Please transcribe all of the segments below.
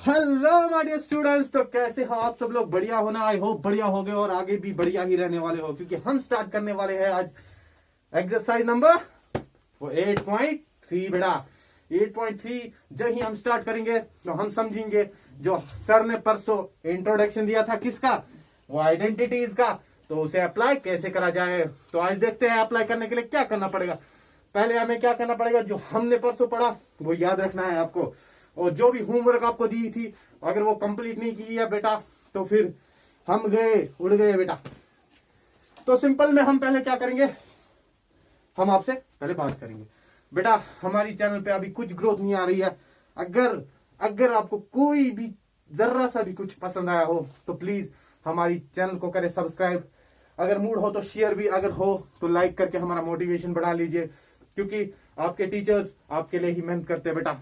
Hello my dear students, तो कैसे हो आप सब लोग? बढ़िया होना, आई होप बढ़िया होगे और आगे भी बढ़िया ही रहने वाले हो, क्योंकि हम स्टार्ट करने वाले हैं आज एक्सरसाइज नंबर वो 8.3 बेटा। 8.3 जब ही हम स्टार्ट करेंगे तो हम समझेंगे जो सर ने परसों इंट्रोडक्शन दिया था किसका, वो आइडेंटिटीज का, तो उसे अप्लाई कैसे करा जाए। तो आज देखते हैं अप्लाई करने के लिए क्या करना पड़ेगा। पहले हमें क्या करना पड़ेगा, जो हमने परसों पढ़ा वो याद रखना है आपको, और जो भी होमवर्क आपको दी थी अगर वो कंप्लीट नहीं की है बेटा तो फिर हम गए उड़ गए बेटा। तो सिंपल में हम पहले क्या करेंगे, हम आपसे पहले बात करेंगे बेटा। हमारी चैनल पे अभी कुछ ग्रोथ नहीं आ रही है। अगर आपको कोई भी जरा सा भी कुछ पसंद आया हो तो प्लीज हमारी चैनल को करें सब्सक्राइब। अगर मूड हो तो शेयर भी, अगर हो तो लाइक करके हमारा मोटिवेशन बढ़ा लीजिए, क्योंकि आपके टीचर्स आपके लिए ही मेहनत करते हैं बेटा।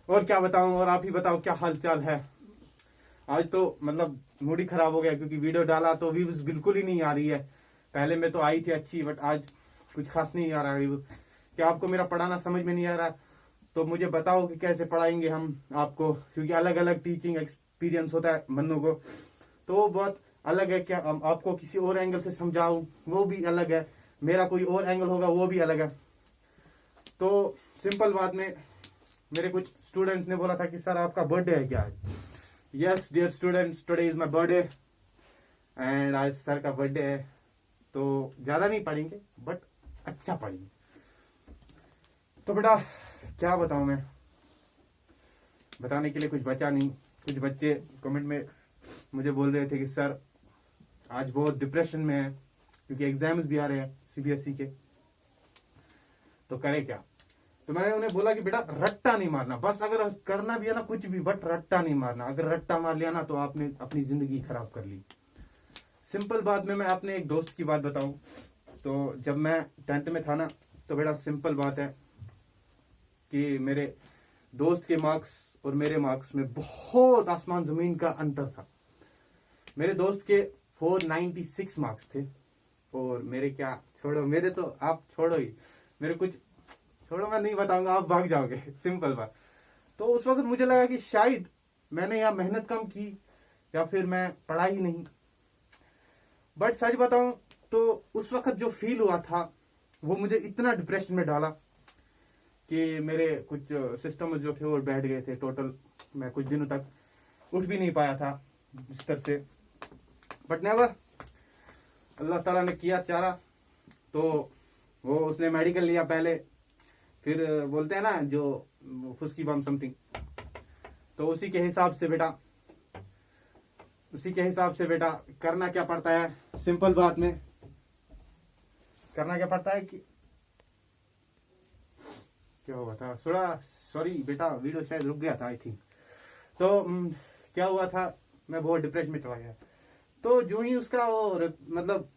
और क्या बताऊं, और आप ही बताओ क्या हाल चाल है। आज तो मतलब मूड ही खराब हो गया, क्योंकि वीडियो डाला तो व्यूज बिल्कुल ही नहीं आ रही है। पहले में तो आई थी अच्छी, बट आज कुछ खास नहीं आ रहा है। क्या आपको मेरा पढ़ाना समझ में नहीं आ रहा, तो मुझे बताओ कि कैसे पढ़ाएंगे हम आपको, क्योंकि अलग अलग टीचिंग एक्सपीरियंस होता है बंदों को, तो वो बहुत अलग है। क्या आपको किसी और एंगल से समझाऊं वो भी अलग है, मेरा कोई और एंगल होगा वो भी अलग है। तो सिंपल बात में मेरे कुछ स्टूडेंट्स ने बोला था कि सर आपका बर्थडे है क्या आज? Yes dear students, today is my birthday and आज सर का बर्थडे है, तो ज्यादा नहीं पढ़ेंगे बट अच्छा पढ़ेंगे। तो बेटा क्या बताऊं मैं, बताने के लिए कुछ बचा नहीं। कुछ बच्चे कमेंट में मुझे बोल रहे थे कि सर आज बहुत डिप्रेशन में है, क्योंकि एग्जाम्स भी आ रहे हैं सीबीएसई के, तो करें क्या। तो मैंने उन्हें बोला कि बेटा रट्टा नहीं मारना, बस अगर करना भी है ना कुछ भी, बट रट्टा नहीं मारना। अगर रट्टा मार लिया ना तो आपने अपनी जिंदगी खराब कर ली। सिंपल बात में मैं अपने एक दोस्त की बात बताऊं, तो जब मैं 10th में था ना, तो बेटा सिंपल बात है कि मेरे दोस्त के मार्क्स और मेरे मार्क्स में बहुत आसमान जमीन का अंतर था। मेरे दोस्त के 496 मार्क्स थे और मेरे क्या, छोड़ो मेरे, तो आप छोड़ो ही, मेरे कुछ छोड़ो, मैं नहीं बताऊंगा, आप भाग जाओगे। सिंपल बात। तो उस वक्त मुझे लगा कि शायद मैंने या मेहनत कम की या फिर मैं पढ़ा ही नहीं। बट सच बताऊं तो उस वक्त जो फील हुआ था वो मुझे इतना डिप्रेशन में डाला कि मेरे कुछ सिस्टम जो थे वो बैठ गए थे टोटल। मैं कुछ दिनों तक उठ भी नहीं पाया था बिस्तर से। बट नेवर, अल्लाह ताला ने किया चारा, तो वो उसने मेडिकल लिया पहले, फिर बोलते हैं ना जो फुस्की बम समथिंग, तो उसी के हिसाब से बेटा करना क्या पड़ता है। सिंपल बात में करना क्या पड़ता है कि क्या हुआ था, थोड़ा सॉरी बेटा, वीडियो शायद रुक गया था आई थिंक। तो क्या हुआ था, मैं बहुत डिप्रेशन में चला गया। तो जो ही उसका वो मतलब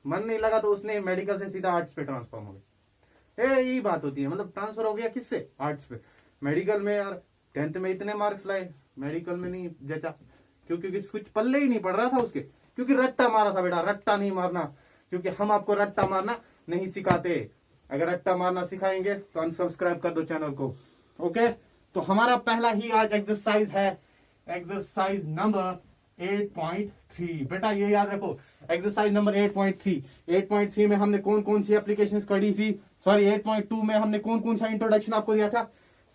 मन नहीं लगा, तो उसने मेडिकल से सीधा आर्ट्स पे ट्रांसफॉर्म हो गया। यही बात होती है, मतलब ट्रांसफर हो गया किससे, आर्ट्स पे। मेडिकल में यार 10th में इतने मार्क्स लाए, मेडिकल में नहीं जचा, क्योंकि कुछ पल्ले ही नहीं पड़ रहा था उसके, क्योंकि रट्टा मारा था बेटा। रट्टा नहीं मारना, क्योंकि हम आपको रट्टा मारना नहीं सिखाते। अगर रट्टा मारना सिखाएंगे तो अनसब्सक्राइब कर दो चैनल को, ओके। तो हमारा पहला ही आज एक्सरसाइज है, एक्सरसाइज नंबर 8.3 बेटा, ये याद रखो, एक्सरसाइज नंबर 8.3। 8.3 में हमने कौन कौन सी एप्लीकेशंस पढ़ी थी, सॉरी 8.2 में हमने कौन कौन सा इंट्रोडक्शन आपको दिया था,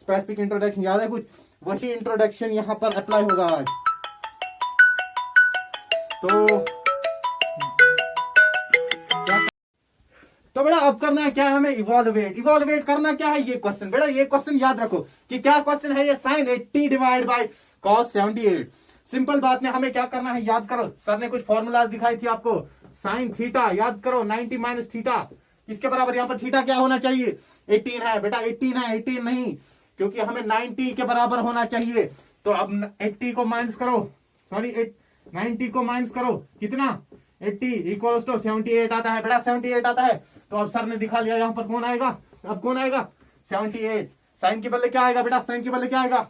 स्पेसिफिक इंट्रोडक्शन याद है कुछ, वही इंट्रोडक्शन यहाँ पर अप्लाई होगा आज। तो बेटा अब करना है क्या है, हमें इवॉल्युएट करना क्या है, ये क्वेश्चन बेटा, ये क्वेश्चन याद रखो कि क्या क्वेश्चन है ये, sin 80 divide by cos 78। Simple बात में हमें क्या करना है, याद करो, सर ने कुछ फॉर्मूलाज दिखाई थी आपको। साइन थीटा याद करो, 90 माइनस थीटा किसके बराबर, यहाँ पर थीटा क्या होना चाहिए, 18 है बेटा, 18 है, 18 नहीं, क्योंकि हमें 90 के बराबर होना चाहिए। तो अब 80 को माइनस करो, सॉरी 90 को माइनस करो, कितना 80 इक्वल्स टू 78 आता है बेटा, 78 आता है। तो अब सर ने दिखा लिया, यहाँ पर कौन आएगा, अब कौन आएगा 78। साइन के बदले क्या आएगा बेटा, साइन के बदले क्या आएगा,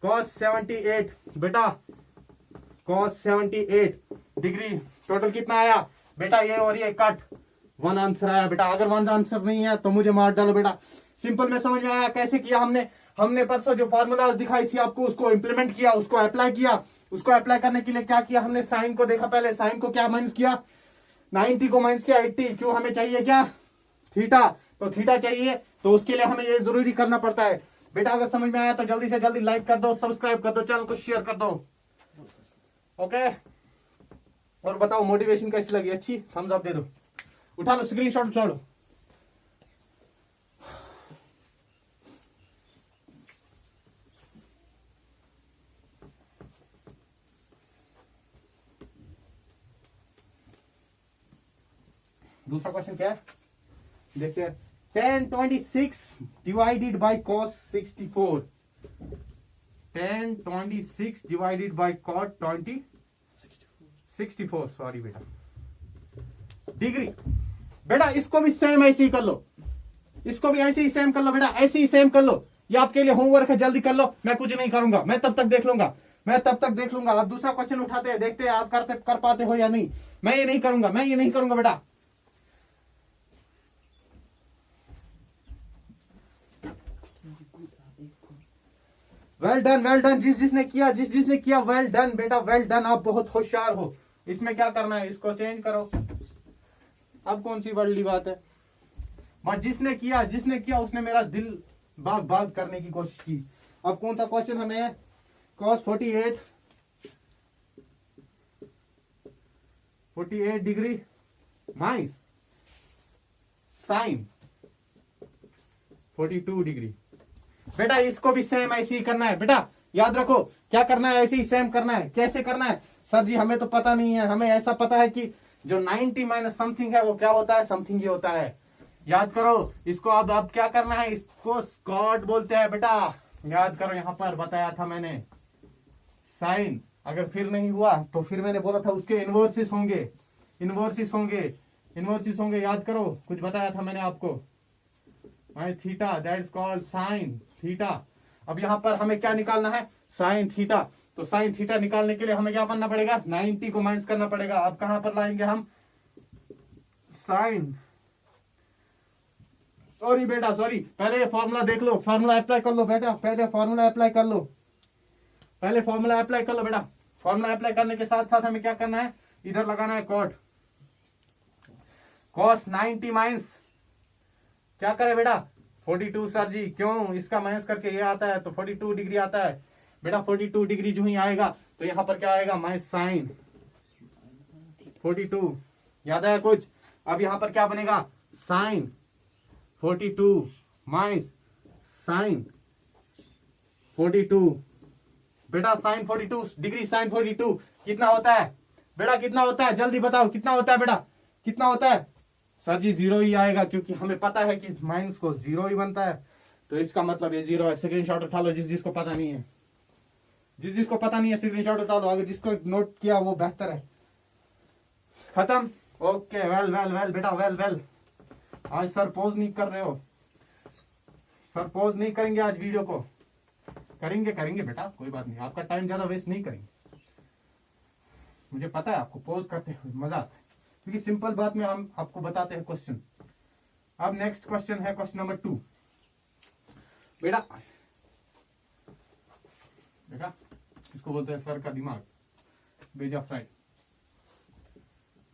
cos 78 बेटा, cos 78 डिग्री। टोटल कितना आया बेटा, ये और ये कट, 1 आंसर आया बेटा। अगर 1 आंसर नहीं है तो मुझे मार डालो बेटा। सिंपल में समझ में आया कैसे किया हमने। हमने परसों जो फॉर्मूलाज दिखाई थी आपको, उसको इंप्लीमेंट किया, उसको अप्लाई किया। उसको अप्लाई करने के लिए क्या किया हमने, साइन को देखा पहले, साइन को क्या माइनस किया, 90 को माइनस किया 80, क्यों हमें चाहिए क्या, थीटा, तो थीटा चाहिए, तो उसके लिए हमें ये जरूरी करना पड़ता है। बेटा अगर समझ में आया तो जल्दी से जल्दी लाइक कर दो, सब्सक्राइब कर दो, चैनल को शेयर कर दो। ओके, और बताओ मोटिवेशन कैसी लगी, अच्छी, थम्स अप दे दो, उठा लो स्क्रीनशॉट उठा लो। दूसरा क्वेश्चन क्या है देखते हैं, tan 26 divided by cos 64, tan 26 divided by cot 64 sorry बेटा, डिग्री। बेटा इसको भी सेम ऐसे ही कर लो, इसको भी ऐसे ही सेम कर लो बेटा, ऐसे ही सेम कर लो। ये आपके लिए होमवर्क है, जल्दी कर लो, मैं कुछ नहीं करूंगा, मैं तब तक देख लूंगा, मैं तब तक देख लूंगा। आप दूसरा क्वेश्चन उठाते हैं, देखते हैं आप कर पाते हो या नहीं। मैं ये नहीं करूंगा, मैं ये नहीं करूंगा बेटा। वेल डन, जिसने किया वेल डन बेटा, वेल डन, आप बहुत होशियार हो। इसमें क्या करना है, इसको चेंज करो, अब कौन सी बड़ी बात है। बट जिसने किया उसने मेरा दिल बाग बाग करने की कोशिश की। अब कौन सा क्वेश्चन हमें, cos 48 degree minus sine 42 degree. बेटा इसको भी सेम ऐसे ही करना है बेटा, याद रखो क्या करना है, ऐसे ही सेम करना है। कैसे करना है सर जी, हमें तो पता नहीं है, हमें ऐसा पता है कि जो 90 माइनस समथिंग है वो क्या होता है, समथिंग ही होता है। याद करो इसको, अब क्या करना है, इसको स्कॉट बोलते हैं बेटा, याद करो, यहां पर बताया था मैंने साइन। अगर फिर नहीं हुआ तो फिर मैंने बोला था उसके इनवर्सिस होंगे, याद करो कुछ बताया था मैंने आपको, minus theta, that is called sine theta. अब यहां पर हमें क्या निकालना है, साइन थीटा। तो साइन थीटा निकालने के लिए हमें क्या करना पड़ेगा, 90 को माइनस करना पड़ेगा। अब कहां पर लाएंगे हम, साइन, सॉरी बेटा सॉरी, पहले ये फॉर्मूला देख लो, फॉर्मूला अप्लाई कर लो बेटा, पहले फॉर्मूला अप्लाई कर लो बेटा। फॉर्मूला अप्लाई करने के साथ साथ हमें क्या करना है, इधर लगाना है कॉट, cos 90 माइनस क्या करे बेटा 42 सर जी, क्यों, इसका माइनस करके ये आता है तो 42 डिग्री आता है बेटा। 42 डिग्री जो ही आएगा तो यहां पर क्या आएगा, माइनस साइन 42, याद आया कुछ। अब यहां पर क्या बनेगा, साइन 42 माइनस साइन 42 बेटा, साइन 42 डिग्री साइन 42 कितना होता है बेटा, कितना होता है, जल्दी बताओ कितना होता है बेटा, कितना होता है। सर जी 0 ही आएगा, क्योंकि हमें पता है कि माइनस को 0 ही बनता है, तो इसका मतलब ये 0 है। स्क्रीनशॉट उठा लो जिसको पता नहीं है, जिसको पता नहीं है स्क्रीनशॉट उठा लो, अगर जिसको नोट किया वो बेहतर है। खत्म, ओके, वेल बेटा, वेल। आज सर पॉज नहीं कर रहे हो, सर पॉज नहीं करेंगे आज वीडियो को, करेंगे बेटा, कोई बात नहीं, आपका टाइम ज्यादा वेस्ट नहीं करेंगे। मुझे पता है आपको पॉज करते हुए मजा आता है, क्योंकि सिंपल बात में हम आपको बताते हैं क्वेश्चन। अब नेक्स्ट क्वेश्चन है क्वेश्चन नंबर 2 बेटा, देखा इसको बोलते हैं सर का दिमाग बेजा फ्राई।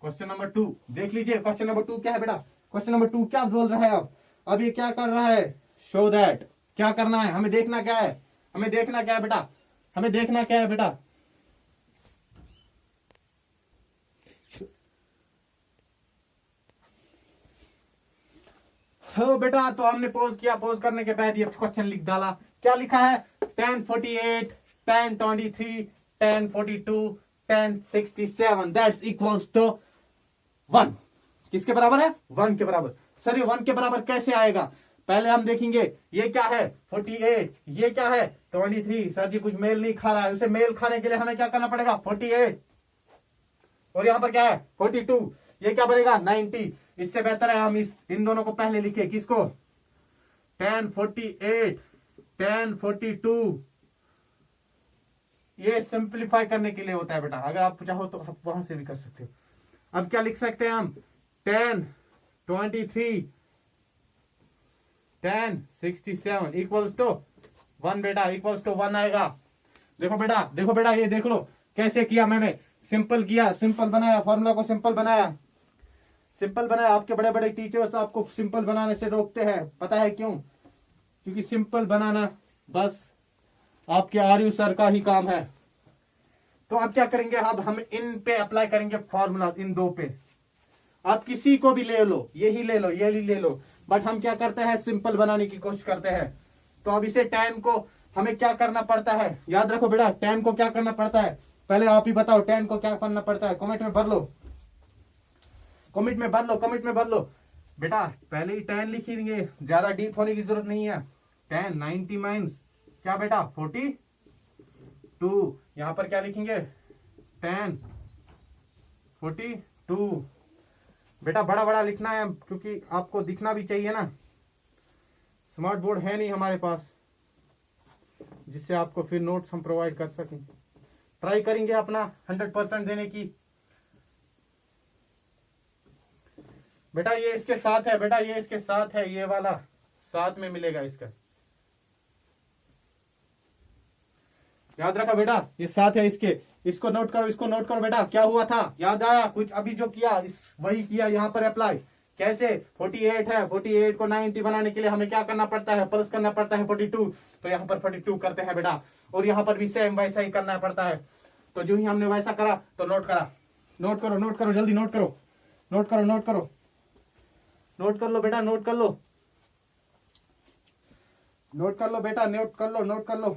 क्वेश्चन नंबर 2 देख लीजिए, क्वेश्चन नंबर 2 क्या है बेटा, क्वेश्चन नंबर 2 क्या बोल रहा है। अब ये क्या कर रहा है, शो दैट, क्या करना है, हमें देखना क्या है, बेटा, हो बेटा। तो हमने पोज किया, पोज करने के बाद ये क्वेश्चन लिख डाला, क्या लिखा है, tan 48 tan 23 tan 42 tan 67 that's equals to 1। किसके बराबर है, 1 के बराबर। सर ये 1 के बराबर कैसे आएगा, पहले हम देखेंगे ये क्या है 48, ये क्या है 23। सर जी कुछ मेल नहीं खा रहा है, उसे मेल खाने के लिए हमें क्या करना पड़ेगा 48, और यहां पर क्या है 42, ये क्या बनेगा 90। इससे बेहतर है हम इन दोनों को पहले लिखे, किसको, tan 48 tan 42, ये सिंप्लीफाई करने के लिए होता है बेटा, अगर आप चाहो तो आप वहां से भी कर सकते हो। अब क्या लिख सकते हैं हम, tan 23 tan 67 इक्वल्स टू 1 बेटा इक्वल्स टू 1 आएगा। देखो बेटा ये देख लो कैसे किया मैंने, सिंपल किया, सिंपल बनाया, फॉर्मूला को सिंपल बनाया, सिंपल बनाया। आपके बड़े बड़े टीचर्स आपको सिंपल बनाने से रोकते हैं, पता है क्यों? क्योंकि सिंपल बनाना बस आपके आर्यू सर का ही काम है। तो अब क्या करेंगे, अब हम इन पे अप्लाई करेंगे फॉर्मूला, इन दो पे। आप किसी को भी ले लो, यही ले लो, यही ले लो, बट हम क्या करते हैं, सिंपल बनाने की कोशिश करते हैं। तो अब इसे tan को हमें क्या करना पड़ता है, याद रखो बेटा, tan को क्या करना पड़ता है, पहले आप ही बताओ tan को क्या करना पड़ता है। कमेंट में भर लो, कमेंट में भर लो, कमेंट में भर लो बेटा। पहले ही tan लिख लेंगे, ज्यादा डीप होने की जरूरत नहीं है। tan 90 माइनस क्या बेटा 42, यहां पर क्या लिखेंगे tan 42। बेटा बड़ा बड़ा लिखना है क्योंकि आपको दिखना भी चाहिए ना। स्मार्ट बोर्ड है नहीं हमारे पास जिससे आपको फिर नोट्स हम प्रोवाइड कर सकें। ट्राई करेंगे अपना 100% देने की। बेटा ये इसके साथ है, बेटा ये इसके साथ है, ये वाला साथ में मिलेगा इसका, याद रखा बेटा, ये साथ है इसके। इसको नोट करो, इसको नोट करो बेटा। क्या हुआ था, याद आया कुछ? अभी जो किया इस वही किया यहाँ पर अप्लाई। कैसे? 48 है, 48 को 90 बनाने के लिए हमें क्या करना पड़ता है, प्लस करना पड़ता है 42। तो यहाँ पर 42 करते हैं बेटा, और यहाँ पर भी सेम वैसा ही करना पड़ता है। तो जो ही हमने वैसा करा तो नोट करा, नोट करो, नोट करो, जल्दी नोट करो, नोट करो, नोट करो, नोट कर लो बेटा, नोट कर लो, नोट कर लो बेटा, नोट कर लो, नोट कर लो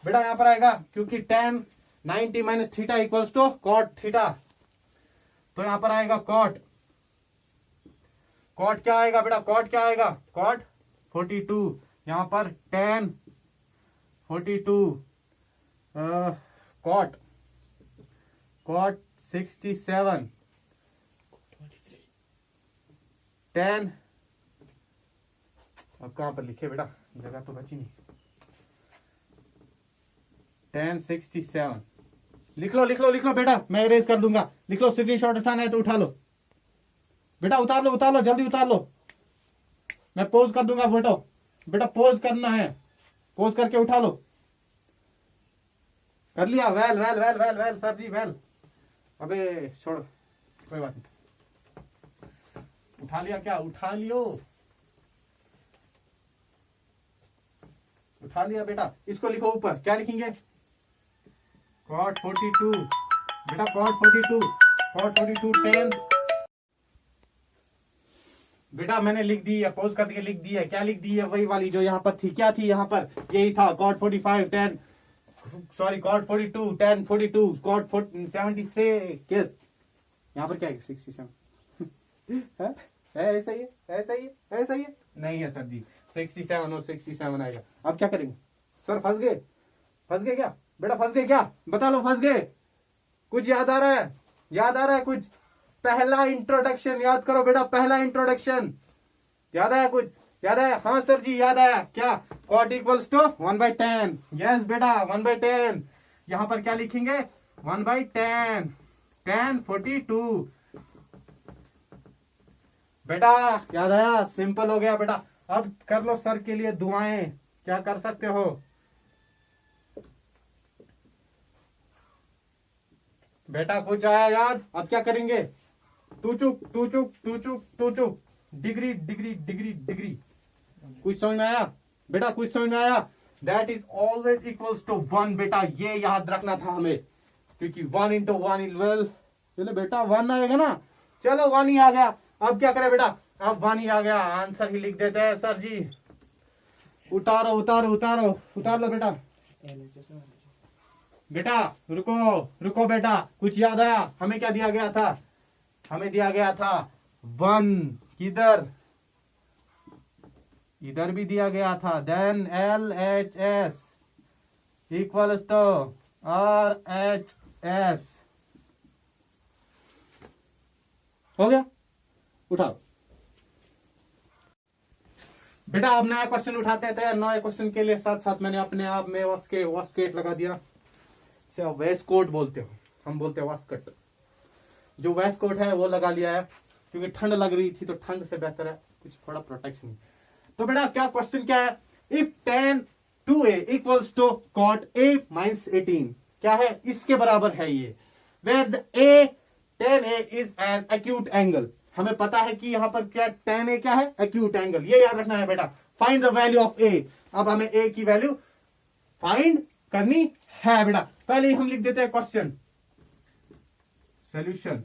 बेटा। यहां पर आएगा क्योंकि tan 90 minus theta equals to cot theta, तो यहां पर आएगा कॉट। कॉट क्या आएगा बेटा, कॉट क्या आएगा, कॉट 42। यहां पर tan 42 कॉट 67 tan, अब कहां पर लिखे बेटा, जगह तो बची नहीं। tan 67 लिख लो, लिख लो, लिख लो बेटा, मैं इरेज कर दूंगा। लिख लो, स्क्रीनशॉट उठाना है तो उठा लो बेटा, उतार लो, उतार लो, जल्दी उतार लो। मैं पोज कर दूंगा फोटो, बेटा पोज करना है, पोज करके उठा लो। कर लिया? Well well well well well sir ji, well. अबे छोड़ो, कोई बात नहीं। उठा लिया क्या, उठा लियो, उठा लिया बेटा। इसको लिखो ऊपर, क्या लिखेंगे, cot 42 बेटा, cot 42 tan बेटा मैंने लिख दी है, पोज करके लिख दी है। क्या लिख दी है, वही वाली जो यहाँ पर थी। क्या थी यहाँ पर, यही था cot 45 tan, sorry cot 42 tan 42 cot 76, यहाँ पर क्या है 67 है, ऐसा ही है, ऐसा ही है, ऐसा ही है, नहीं है सर जी, 67 और 67 आएगा। अब क्या करेंगे सर, फंस गए, फंस गए क्या बेटा, फंस गए क्या, बता लो, फंस गए? कुछ याद आ रहा है, याद आ रहा है कुछ? पहला इंट्रोडक्शन याद करो बेटा, पहला इंट्रोडक्शन याद आया कुछ, याद आया? हाँ सर जी याद आया। क्या, कॉट इक्वल्स टू 1/10। यस बेटा 1/10। यहां पर क्या लिखेंगे, 1/10 tan 42 बेटा, याद आया, सिंपल हो गया बेटा। अब कर लो सर के लिए दुआएं, क्या कर सकते हो बेटा, कुछ आया याद? अब क्या करेंगे, टू चुक टू चुक टू चुक टू चुक, डिग्री डिग्री डिग्री डिग्री, कुछ समझ में आया बेटा, कुछ समझ में आया? That is always equals to 1 बेटा, ये याद रखना था हमें, क्योंकि 1 into 1 इज वेल, चलो बेटा 1 आएगा ना, चलो 1 ही आ गया। अब क्या करें बेटा, अब 1 ही आ गया, आंसर ही लिख देते हैं सर जी। उतारो उतारो उतारो, उतार लो बेटा। बेटा रुको रुको बेटा, कुछ याद आया? हमें क्या दिया गया था, हमें दिया गया था 1, किधर, इधर भी दिया गया था। Then LHS equals to RHS, हो गया, उठाओ बेटा। अब नया क्वेश्चन उठाते थे, नए क्वेश्चन के लिए साथ साथ मैंने अपने आप में वस्केट लगा दिया। वेस्ट कोट बोलते हो, हम बोलते हैं वास्कट। जो वेस्ट कोट है वो लगा लिया है, क्योंकि ठंड लग रही थी, तो ठंड से बेहतर है कुछ थोड़ा प्रोटेक्शन। तो बेटा क्या क्वेश्चन क्या है, if tan 2a equals to cot a minus 18 क्या है, इसके बराबर है ये, where the a tan a is an acute angle. हमें पता है कि यहां पर क्या tan a क्या है, एक्यूट एंगल, ये याद रखना है बेटा। Find the value of a, अब हमें a की वैल्यू फाइंड करनी है बेटा। पहले ही हम लिख देते हैं क्वेश्चन सॉल्यूशन,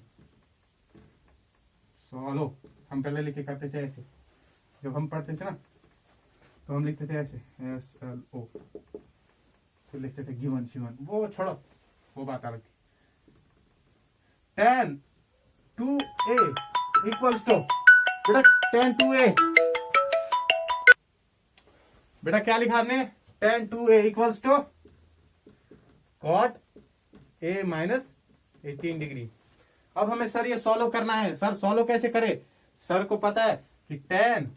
सॉल्व। हम पहले लिखे करते थे ऐसे, जब हम पढ़ते थे ना तो हम लिखते थे ऐसे SLO, फिर लिखते थे गिवन शिवन, वो छोड़ो, वो बात अलग थी। tan 2a इक्वल्स टू बेटा tan 2a, बेटा क्या लिखा हमने, tan 2a equals to cot a minus 18 degree. अब हमें सर ये सॉल्व करना है। सर सॉल्व कैसे करें, सर को पता है कि tan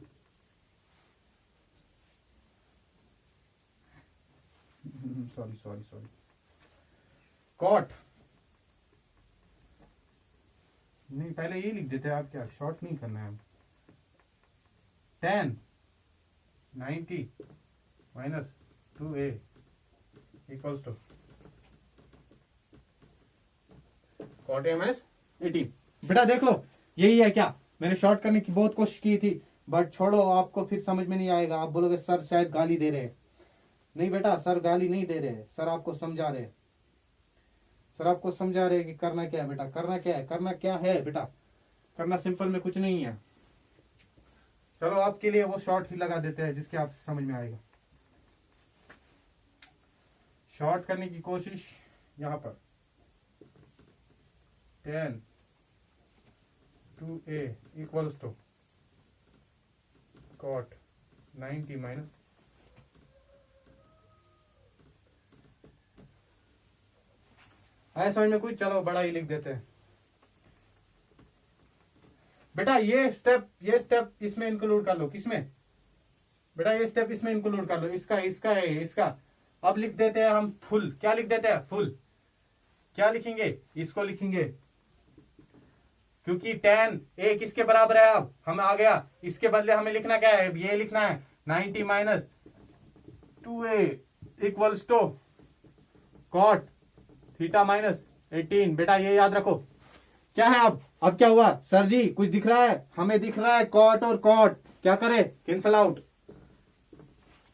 सॉरी कॉट, नहीं पहले ये लिख देते हैं, आप क्या शॉर्ट नहीं करना है, tan 90 minus 2a equals to cot a minus 18। बेटा देख लो यही है क्या, मैंने शॉर्ट करने की बहुत कोशिश की थी बट छोड़ो, आपको फिर समझ में नहीं आएगा, आप बोलोगे सर शायद गाली दे रहे हैं। नहीं बेटा, सर गाली नहीं दे रहे, सर आपको समझा रहे, सर आपको समझा रहे कि करना क्या है बेटा, करना क्या है, करना क्या है बेटा, करना सिंपल में कुछ नहीं है। चलो आपके लिए वो शॉर्ट ही लगा देते हैं जिसके आपसे समझ में आएगा। शॉर्ट करने की कोशिश यहां पर tan 2a equals to cot 90 minus आया समझ में, कोई चलो बड़ा ही लिख देते हैं बेटा। ये स्टेप इसमें इंक्लूड कर लो, किसमें बेटा, ये स्टेप इसमें इंक्लूड कर लो, इसका है इसका। अब लिख देते हैं हम फुल, क्या लिख देते हैं फुल, क्या लिखेंगे, इसको लिखेंगे, क्योंकि tan a किसके बराबर है, अब हमें आ गया, इसके बदले हमें लिखना क्या है, ये लिखना है 90 minus 2a equals to cot theta minus 18। बेटा ये याद रखो क्या है। अब क्या हुआ सर जी, कुछ दिख रहा है, हमें दिख रहा है कॉट और कॉट, क्या करें, कैंसल आउट,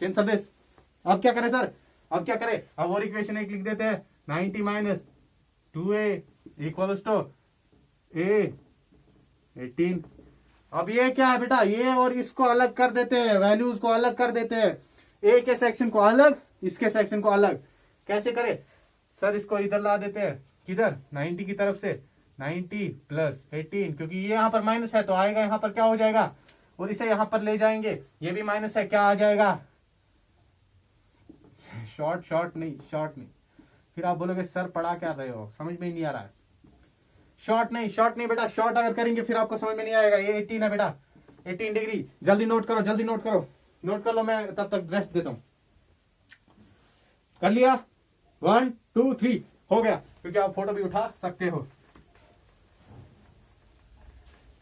कैंसल दिस। अब क्या करें सर, अब क्या करें, अब और इक्वेशन एक लिख देते हैं 90 minus 2a equals to a 18। अब ये क्या है बेटा, ये और इसको अलग कर देते हैं, वैल्यूज को अलग कर देते हैं, a के सेक्शन को अलग, इसके सेक्शन को अलग। कैसे करें सर, इसको इधर ला देते हैं, किधर 90 की तरफ से 90 प्लस 18, क्योंकि ये यहाँ पर माइनस है तो आएगा यहाँ पर क्या हो जाएगा, और इसे यहाँ पर ले जाएंगे, ये भी माइनस है, क्या आ जाएगा, शॉर्ट नहीं। फिर आप बोलोगे सर पढ़ा क्या रहे हो, समझ में ही नहीं आ रहा है। शॉर्ट नहीं बेटा, शॉर्ट अगर करेंगे फिर आपको समझ में नहीं आएगा। ये 18 है बेटा, 18 डिग्री। जल्दी नोट करो, नोट कर लो, मैं तब तक रेस्ट देता हूं। कर लिया, 1 2 3 हो गया, क्योंकि आप फोटो भी उठा सकते हो।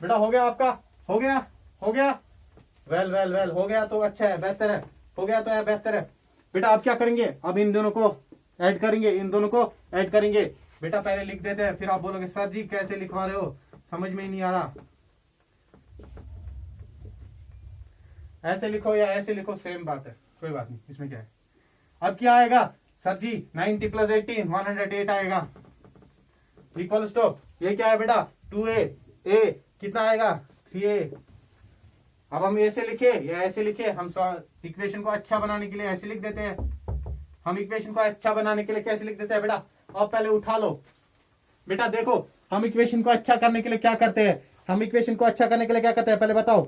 बेटा हो गया आपका, हो गया वेल हो गया तो अच्छा है, बेहतर है, हो गया तो है बेहतर है। बेटा अब क्या करेंगे, अब इन दोनों को ऐड करेंगे, बेटा पहले लिख देते हैं, फिर आप बोलोगे सर जी कैसे लिखवा रहे हो, समझ में ही नहीं आ रहा। ऐसे लिखो या ऐसे लिखो, सेम बात है, कोई बात नहीं, इसमें क्या है। अब क्या आएगा सर जी, 90 प्लस 18 108 आएगा, इक्वल्स टू ये क्या है बेटा 2a, a कितना आएगा 3a। अब हम ऐसे लिखे या ऐसे लिखे, हम इक्वेशन को अच्छा बनाने के लिए ऐसे लिख देते हैं, हम इक्वेशन को अच्छा बनाने के लिए कैसे लिख देते हैं बेटा। अब पहले उठा लो बेटा, देखो हम इक्वेशन को अच्छा करने के लिए क्या करते हैं, पहले बताओ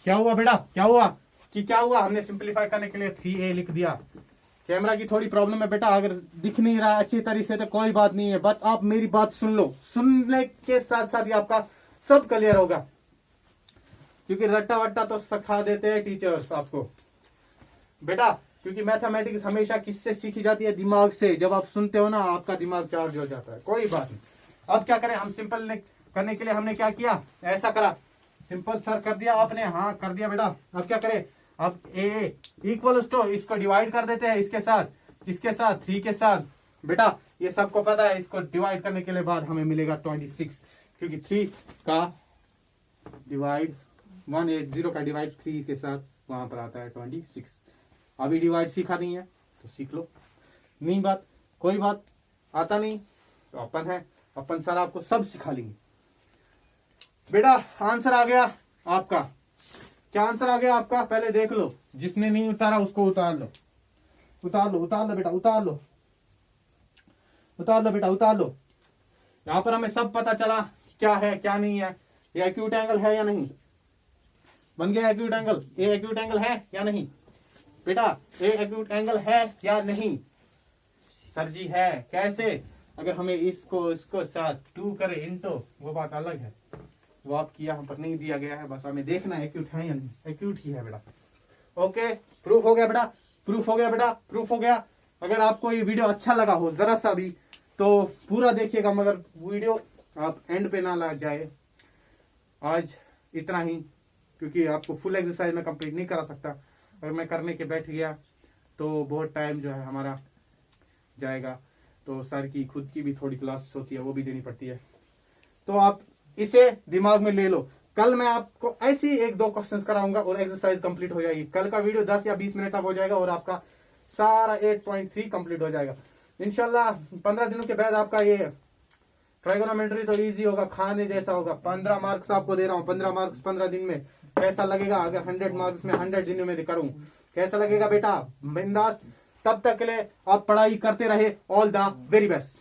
क्या हुआ बेटा, क्या हुआ, हमने सिंपलीफाई करने के लिए 3a लिख दिया। कैमरा की थोड़ी प्रॉब्लम है बेटा, अगर दिख नहीं रहा अच्छी तरीके से तो कोई बात नहीं है, बट आप मेरी बात सुन लो, सुनने के साथ साथ ही आपका सब क्लियर होगा, क्योंकि रट्टा वट्टा तो सिखा देते हैं टीचर्स आपको बेटा, क्योंकि मैथमेटिक्स हमेशा किससे सीखी जाती है, दिमाग से। जब आप सुनते हो ना आपका दिमाग चार्ज हो जाता है, कोई बात नहीं। अब क्या करें, हम सिंपल करने के लिए हमने क्या किया, ऐसा करा, सिंपल सर कर दिया आपने, हाँ कर दिया बेटा। अब क्या करें, अब ए इक्वल्स टू इसको डिवाइड कर देते हैं इसके साथ, किसके साथ, 3 के साथ। बेटा ये सबको पता है, इसको डिवाइड करने के लिए बाद हमें मिलेगा 26, क्योंकि 3 का डिवाइड 180 का डिवाइड 3 के साथ वहां पर आता है 26। अभी डिवाइड सीखा नहीं है तो सीख लो, नहीं बात कोई बात आता नहीं तो अपन है, अपन सर आपको सब सिखा लेंगे। बेटा आंसर आ गया आपका, क्या आंसर आ गया आपका, पहले देख लो, जिसने नहीं उतारा उसको उतार लो, उतार लो, उतार लो बेटा, उतार लो, उतार लो बेटा, उतार लो। यहां पर हमें सब पता चला क्या है क्या नहीं है, ये एक्यूट एंगल है या नहीं, बन गया एक्यूट एंगल, ये एक्यूट एंगल है या नहीं बेटा, ये एक्यूट एंगल है या नहीं, सर जी है, कैसे, अगर हमें इसको साथ 2 करे इनटू, वो बात अलग है, वो आपकी यहाँ पर नहीं दिया गया है, बस हमें देखना है एक्यूट है या नहीं, एक्यूट ही है बेटा। ओके प्रूफ हो गया बेटा, प्रूफ हो गया बेटा, प्रूफ हो गया। अगर आपको ये वीडियो अच्छा लगा हो जरा सा भी तो पूरा देखिएगा, मगर वीडियो आप एंड पे ना लग जाए। आज इतना ही, क्योंकि आपको फुल एक्सरसाइज में कंप्लीट नहीं करा सकता, अगर मैं करने के बैठ गया तो बहुत टाइम जो है हमारा जाएगा, तो सर की खुद की भी थोड़ी क्लास होती है, वो भी देनी पड़ती है, तो आप इसे दिमाग में ले लो। कल मैं आपको ऐसी 1-2 क्वेश्चंस कराऊंगा और एक्सरसाइज कंप्लीट हो जाएगी। कल का वीडियो 10 या 20 मिनट तक हो जाएगा और आपका सारा 8.3 कंप्लीट हो जाएगा इंशाल्लाह। 15 दिनों के बाद आपका ये ट्राइगोनोमेट्री तो इजी होगा, खाने जैसा होगा। 15 मार्क्स आपको दे रहा हूँ, 15 मार्क्स 15 दिन में। कैसा लगेगा अगर 100 मार्क्स में 100 दिनों में करूं, कैसा लगेगा बेटा, बिंदास। तब तक के लिए आप पढ़ाई करते रहे। All the very best.